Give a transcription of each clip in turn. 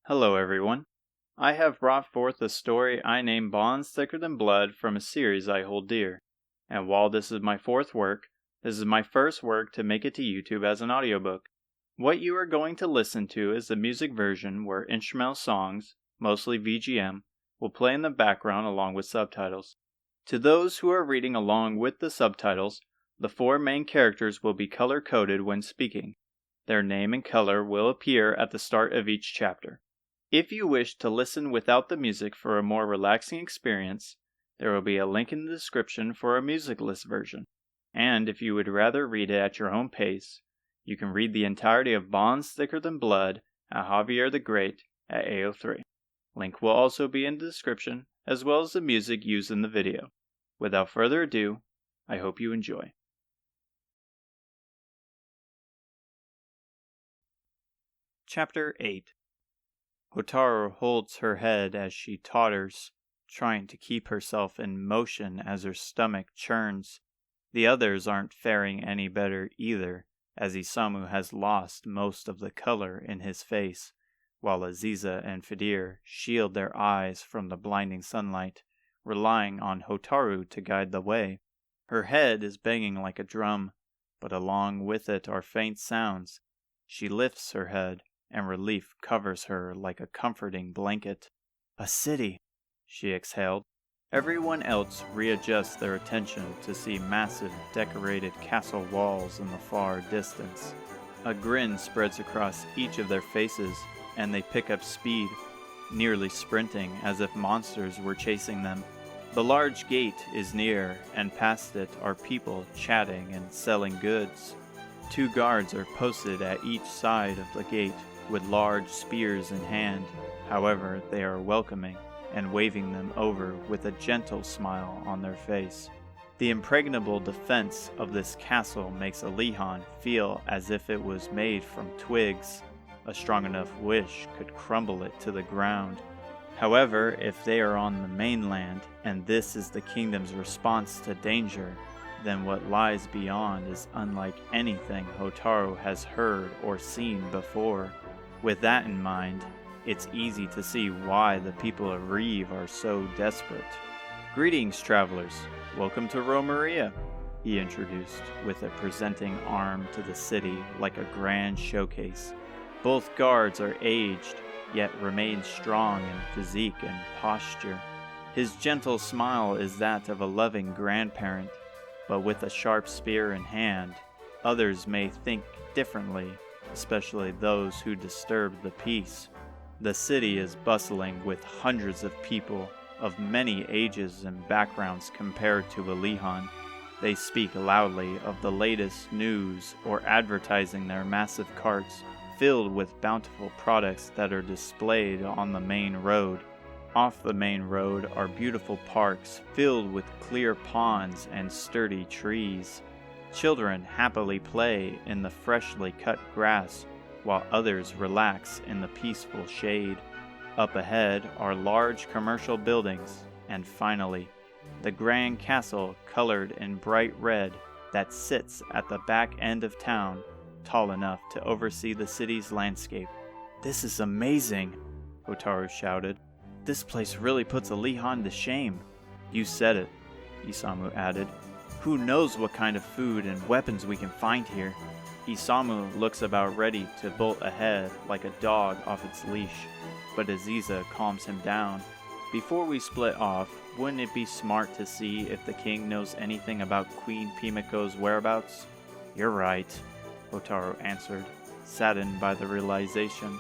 Hello everyone. I have brought forth a story I name Bonds Thicker Than Blood from a series I hold dear. And while this is my fourth work, this is my first work to make it to YouTube as an audiobook. What you are going to listen to is the music version where instrumental songs, mostly VGM, will play in the background along with subtitles. To those who are reading along with the subtitles, the four main characters will be color-coded when speaking. Their name and color will appear at the start of each chapter. If you wish to listen without the music for a more relaxing experience, there will be a link in the description for a musicless version. And if you would rather read it at your own pace, you can read the entirety of Bonds Thicker Than Blood at Javier the Great at AO3. Link will also be in the description, as well as the music used in the video. Without further ado, I hope you enjoy. Chapter 8. Hotaru holds her head as she totters, trying to keep herself in motion as her stomach churns. The others aren't faring any better either, as Isamu has lost most of the color in his face, while Aziza and Fidir shield their eyes from the blinding sunlight, relying on Hotaru to guide the way. Her head is banging like a drum, but along with it are faint sounds. She lifts her head, and relief covers her like a comforting blanket. A city, she exhaled. Everyone else readjusts their attention to see massive decorated castle walls in the far distance. A grin spreads across each of their faces, and they pick up speed, nearly sprinting as if monsters were chasing them. The large gate is near, and past it are people chatting and selling goods. 2 guards are posted at each side of the gate, with large spears in hand. However, they are welcoming and waving them over with a gentle smile on their face. The impregnable defense of this castle makes Alihan feel as if it was made from twigs. A strong enough wish could crumble it to the ground. However, if they are on the mainland, and this is the kingdom's response to danger, then what lies beyond is unlike anything Hotaru has heard or seen before. With that in mind, it's easy to see why the people of Reeve are so desperate. Greetings, travelers. Welcome to Romeria, he introduced, with a presenting arm to the city like a grand showcase. Both guards are aged, yet remain strong in physique and posture. His gentle smile is that of a loving grandparent, but with a sharp spear in hand. Others may think differently, especially those who disturb the peace. The city is bustling with hundreds of people of many ages and backgrounds compared to Alihan. They speak loudly of the latest news or advertising their massive carts filled with bountiful products that are displayed on the main road. Off the main road are beautiful parks filled with clear ponds and sturdy trees. Children happily play in the freshly cut grass, while others relax in the peaceful shade. Up ahead are large commercial buildings, and finally, the grand castle colored in bright red that sits at the back end of town, tall enough to oversee the city's landscape. "This is amazing," Hotaru shouted. "This place really puts Alihan to shame." "You said it," Isamu added. "Who knows what kind of food and weapons we can find here?" Isamu looks about ready to bolt ahead like a dog off its leash, but Aziza calms him down. "Before we split off, wouldn't it be smart to see if the king knows anything about Queen Pimiko's whereabouts?" "You're right," Hotaru answered, saddened by the realization.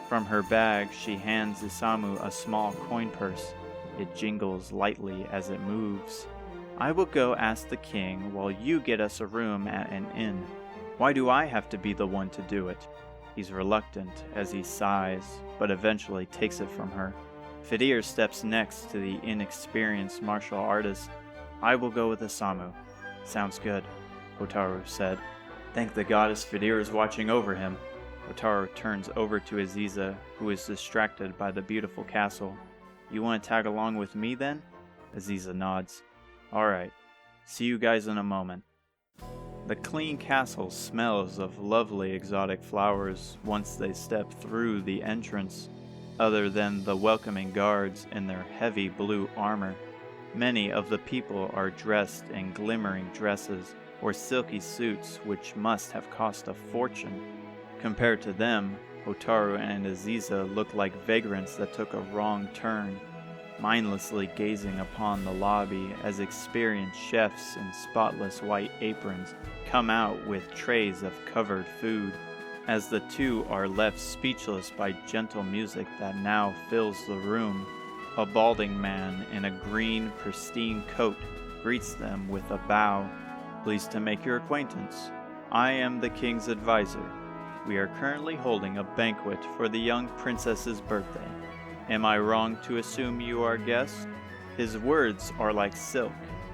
From her bag, she hands Isamu a small coin purse. It jingles lightly as it moves. "I will go ask the king while you get us a room at an inn." "Why do I have to be the one to do it?" He's reluctant as he sighs, but eventually takes it from her. Fidir steps next to the inexperienced martial artist. "I will go with Isamu." "Sounds good," Hotaru said. "Thank the goddess Fidir is watching over him." Hotaru turns over to Aziza, who is distracted by the beautiful castle. "You want to tag along with me then?" Aziza nods. "Alright, see you guys in a moment." The clean castle smells of lovely exotic flowers once they step through the entrance. other than the welcoming guards in their heavy blue armor. Many of the people are dressed in glimmering dresses or silky suits which must have cost a fortune. Compared to them, Hotaru and Aziza look like vagrants that took a wrong turn, mindlessly gazing upon the lobby as experienced chefs in spotless white aprons come out with trays of covered food. As the two are left speechless by gentle music that now fills the room, a balding man in a green, pristine coat greets them with a bow. Pleased to make your acquaintance. I am the king's advisor. We are currently holding a banquet for the young princess's birthday. Am I wrong to assume you are guests? His words are like silk,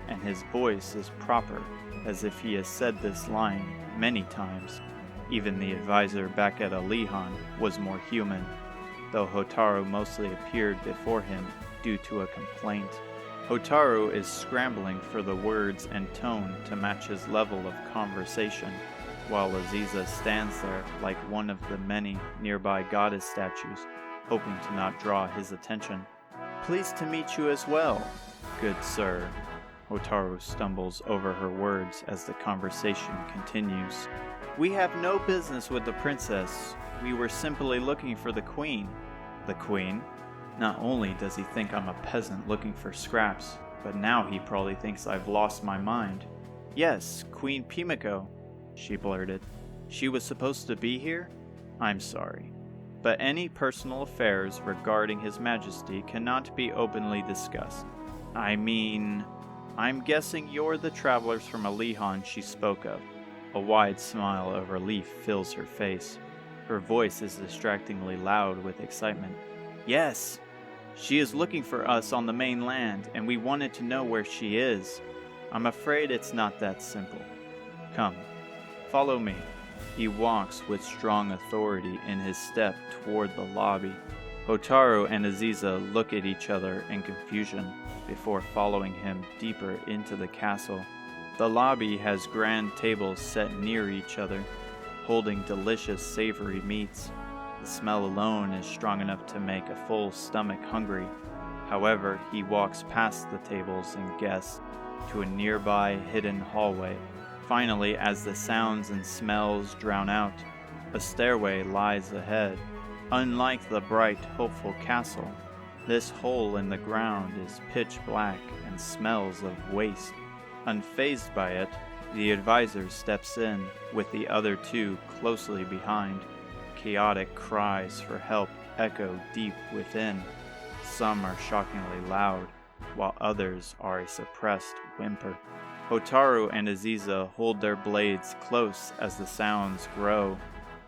and his voice is proper, as if he has said this line many times. Even the advisor back at Alihan was more human, though Hotaru mostly appeared before him due to a complaint. Hotaru is scrambling for the words and tone to match his level of conversation, while Aziza stands there like one of the many nearby goddess statues, hoping to not draw his attention. Pleased to meet you as well, good sir. Hotaru stumbles over her words as the conversation continues. We have no business with the princess. We were simply looking for the queen. The queen? Not only does he think I'm a peasant looking for scraps, but now he probably thinks I've lost my mind. Yes, Queen Pimiko, she blurted. She was supposed to be here? I'm sorry, but any personal affairs regarding His Majesty cannot be openly discussed. I mean, I'm guessing you're the travelers from Alihan she spoke of. A wide smile of relief fills her face. Her voice is distractingly loud with excitement. Yes, she is looking for us on the mainland, and we wanted to know where she is. I'm afraid it's not that simple. Come, follow me. He walks with strong authority in his step toward the lobby. Hotaru and Aziza look at each other in confusion before following him deeper into the castle. The lobby has grand tables set near each other, holding delicious savory meats. The smell alone is strong enough to make a full stomach hungry. However, he walks past the tables and guests to a nearby hidden hallway. Finally, as the sounds and smells drown out, a stairway lies ahead. Unlike the bright, hopeful castle, this hole in the ground is pitch black and smells of waste. Unfazed by it, the advisor steps in, with the other two closely behind. Chaotic cries for help echo deep within. Some are shockingly loud, while others are a suppressed whimper. Hotaru and Aziza hold their blades close as the sounds grow,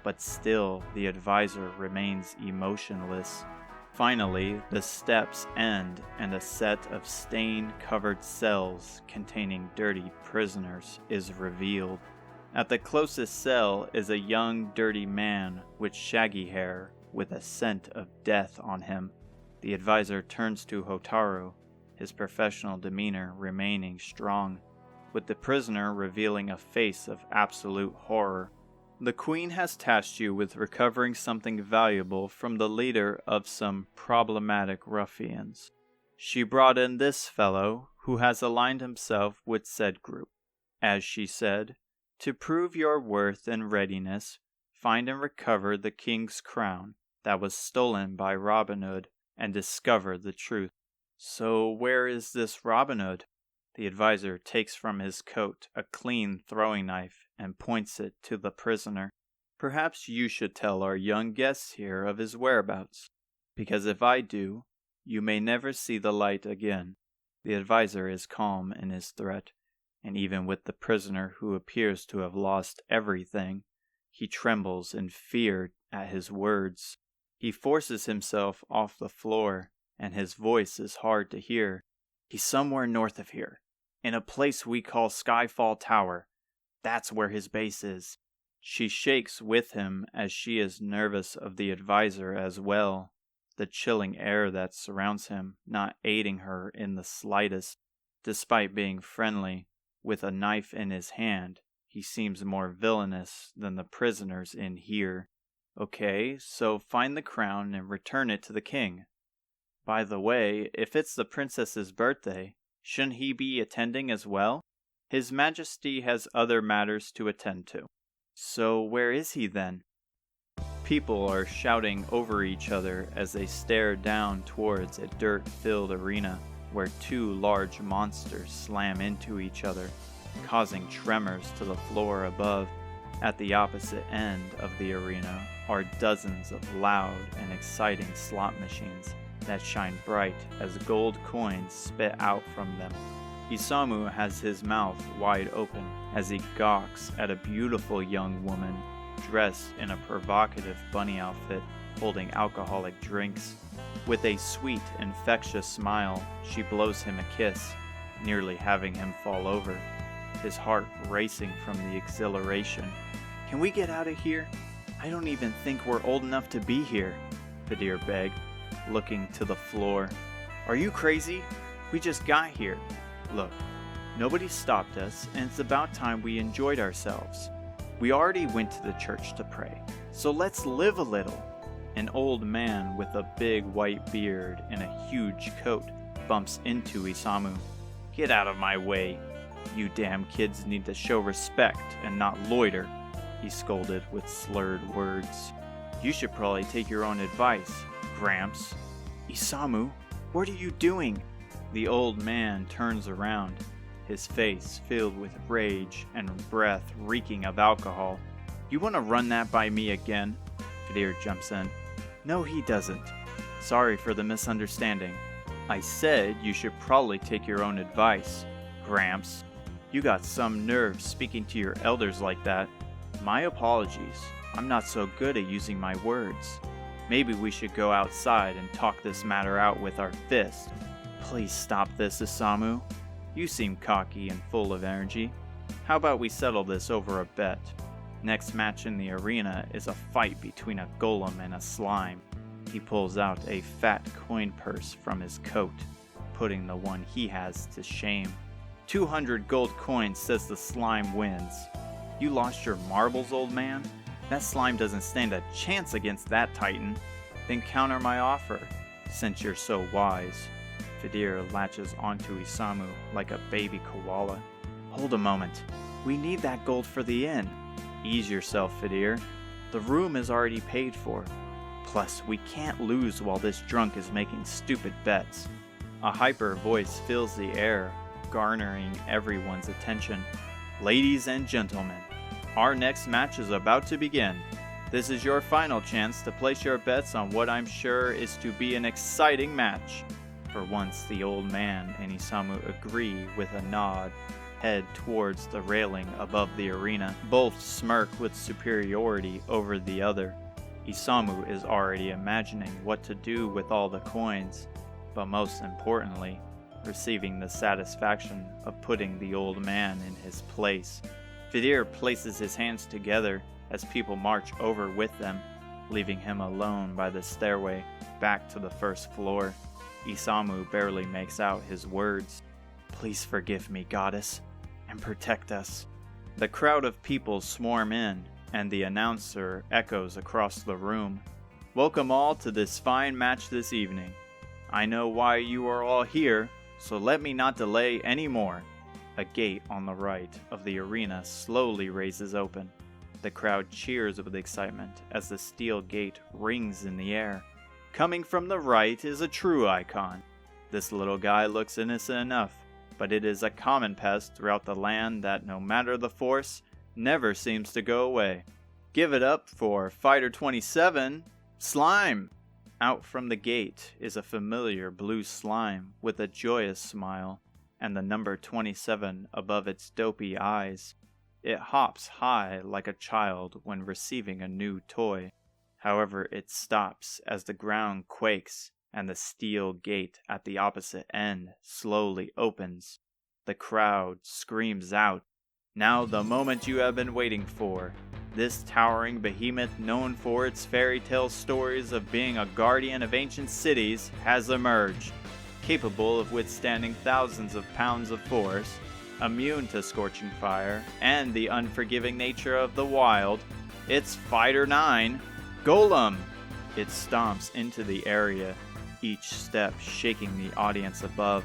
but still the advisor remains emotionless. Finally, the steps end and a set of stain-covered cells containing dirty prisoners is revealed. At the closest cell is a young, dirty man with shaggy hair with a scent of death on him. The advisor turns to Hotaru, his professional demeanor remaining strong, with the prisoner revealing a face of absolute horror. The Queen has tasked you with recovering something valuable from the leader of some problematic ruffians. She brought in this fellow, who has aligned himself with said group. As she said, to prove your worth and readiness, find and recover the king's crown that was stolen by Robin Hood and discover the truth. So where is this Robin Hood? The advisor takes from his coat a clean throwing knife and points it to the prisoner. Perhaps you should tell our young guests here of his whereabouts, because if I do, you may never see the light again. The advisor is calm in his threat, and even with the prisoner who appears to have lost everything, he trembles in fear at his words. He forces himself off the floor, and his voice is hard to hear. He's somewhere north of here, in a place we call Skyfall Tower. That's where his base is. She shakes with him as she is nervous of the advisor as well, the chilling air that surrounds him not aiding her in the slightest. Despite being friendly, with a knife in his hand, he seems more villainous than the prisoners in here. Okay, so find the crown and return it to the king. By the way, if it's the princess's birthday, shouldn't he be attending as well? His Majesty has other matters to attend to. So where is he then? People are shouting over each other as they stare down towards a dirt-filled arena where two large monsters slam into each other, causing tremors to the floor above. At the opposite end of the arena are dozens of loud and exciting slot machines that shine bright as gold coins spit out from them. Isamu has his mouth wide open as he gawks at a beautiful young woman dressed in a provocative bunny outfit, holding alcoholic drinks. With a sweet, infectious smile, she blows him a kiss, nearly having him fall over, his heart racing from the exhilaration. Can we get out of here? I don't even think we're old enough to be here, Fadir begged, looking to the floor. Are you crazy? We just got here. Look, nobody stopped us, and it's about time we enjoyed ourselves. We already went to the church to pray, so let's live a little. An old man with a big white beard and a huge coat bumps into Isamu. Get out of my way. You damn kids need to show respect and not loiter, he scolded with slurred words. You should probably take your own advice, Gramps. Isamu, what are you doing? The old man turns around, his face filled with rage and breath reeking of alcohol. You want to run that by me again? Fadir jumps in. No, he doesn't. Sorry for the misunderstanding. I said you should probably take your own advice, Gramps. You got some nerve speaking to your elders like that. My apologies. I'm not so good at using my words. Maybe we should go outside and talk this matter out with our fist. Please stop this, Isamu. You seem cocky and full of energy. How about we settle this over a bet? Next match in the arena is a fight between a golem and a slime. He pulls out a fat coin purse from his coat, putting the one he has to shame. 200 gold coins says the slime wins. You lost your marbles, old man? That slime doesn't stand a chance against that titan. Then counter my offer, since you're so wise. Fadir latches onto Isamu like a baby koala. Hold a moment. We need that gold for the inn. Ease yourself, Fadir. The room is already paid for. Plus, we can't lose while this drunk is making stupid bets. A hyper voice fills the air, garnering everyone's attention. Ladies and gentlemen, our next match is about to begin. This is your final chance to place your bets on what I'm sure is to be an exciting match. For once, the old man and Isamu agree with a nod, head towards the railing above the arena. Both smirk with superiority over the other. Isamu is already imagining what to do with all the coins, but most importantly, receiving the satisfaction of putting the old man in his place. Fadir places his hands together as people march over with them, leaving him alone by the stairway back to the first floor. Isamu barely makes out his words. Please forgive me, goddess, and protect us. The crowd of people swarm in, and the announcer echoes across the room. Welcome all to this fine match this evening. I know why you are all here, so let me not delay any more. A gate on the right of the arena slowly raises open. The crowd cheers with excitement as the steel gate rings in the air. Coming from the right is a true icon. This little guy looks innocent enough, but it is a common pest throughout the land that, no matter the force, never seems to go away. Give it up for Fighter 27, Slime! Out from the gate is a familiar blue slime with a joyous smile, and the number 27 above its dopey eyes. It hops high like a child when receiving a new toy. However, it stops as the ground quakes and the steel gate at the opposite end slowly opens. The crowd screams out, "Now the moment you have been waiting for. This towering behemoth, known for its fairy tale stories of being a guardian of ancient cities, has emerged. Capable of withstanding thousands of pounds of force, immune to scorching fire and the unforgiving nature of the wild, it's Fighter 9. Golem! It stomps into the area, each step shaking the audience above.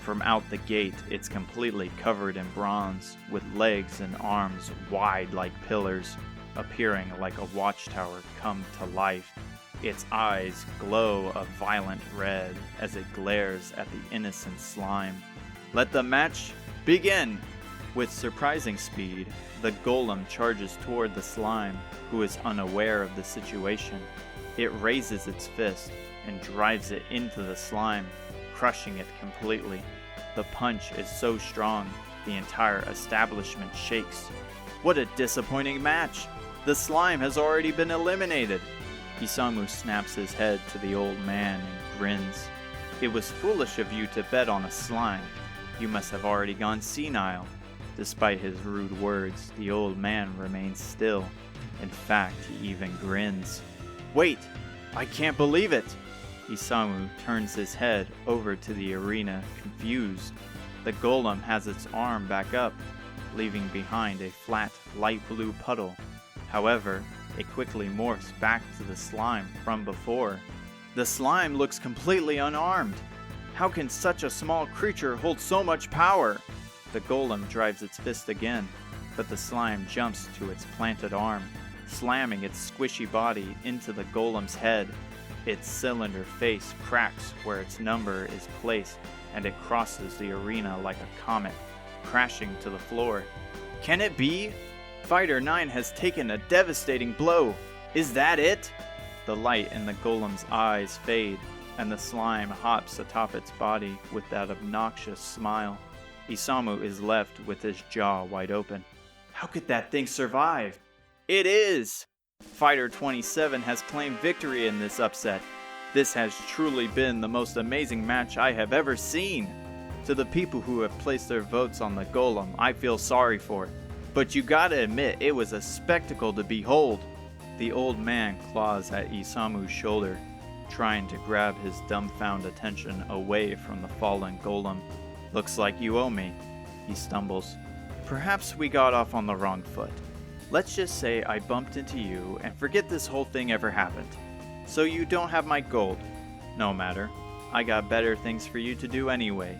From out the gate, it's completely covered in bronze, with legs and arms wide like pillars, appearing like a watchtower come to life. Its eyes glow a violent red as it glares at the innocent slime. Let the match begin! With surprising speed, the golem charges toward the slime, who is unaware of the situation. It raises its fist and drives it into the slime, crushing it completely. The punch is so strong, the entire establishment shakes. What a disappointing match! The slime has already been eliminated! Isamu snaps his head to the old man and grins. It was foolish of you to bet on a slime. You must have already gone senile. Despite his rude words, the old man remains still. In fact, he even grins. Wait! I can't believe it! Isamu turns his head over to the arena, confused. The golem has its arm back up, leaving behind a flat, light blue puddle. However, it quickly morphs back to the slime from before. The slime looks completely unarmed. How can such a small creature hold so much power? The golem drives its fist again, but the slime jumps to its planted arm, slamming its squishy body into the golem's head. Its cylinder face cracks where its number is placed, and it crosses the arena like a comet, crashing to the floor. Can it be? Fighter 9 has taken a devastating blow. Is that it? The light in the golem's eyes fade, and the slime hops atop its body with that obnoxious smile. Isamu is left with his jaw wide open. How could that thing survive? It is! Fighter 27 has claimed victory in this upset. This has truly been the most amazing match I have ever seen. To the people who have placed their votes on the golem, I feel sorry for it. But you gotta admit, it was a spectacle to behold. The old man claws at Isamu's shoulder, trying to grab his dumbfounded attention away from the fallen golem. Looks like you owe me, he stumbles. Perhaps we got off on the wrong foot. Let's just say I bumped into you and forget this whole thing ever happened. So you don't have my gold. No matter. I got better things for you to do anyway.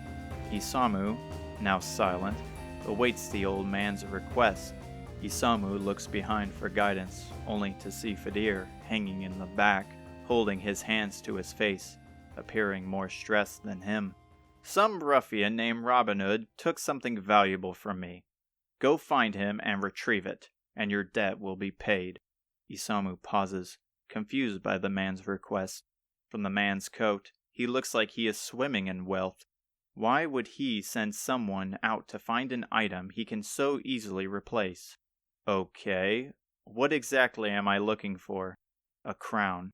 Isamu, now silent, awaits the old man's request. Isamu looks behind for guidance, only to see Fadir hanging in the back, holding his hands to his face, appearing more stressed than him. Some ruffian named Robin Hood took something valuable from me. Go find him and retrieve it, and your debt will be paid. Isamu pauses, confused by the man's request. From the man's coat, he looks like he is swimming in wealth. Why would he send someone out to find an item he can so easily replace? Okay, what exactly am I looking for? A crown.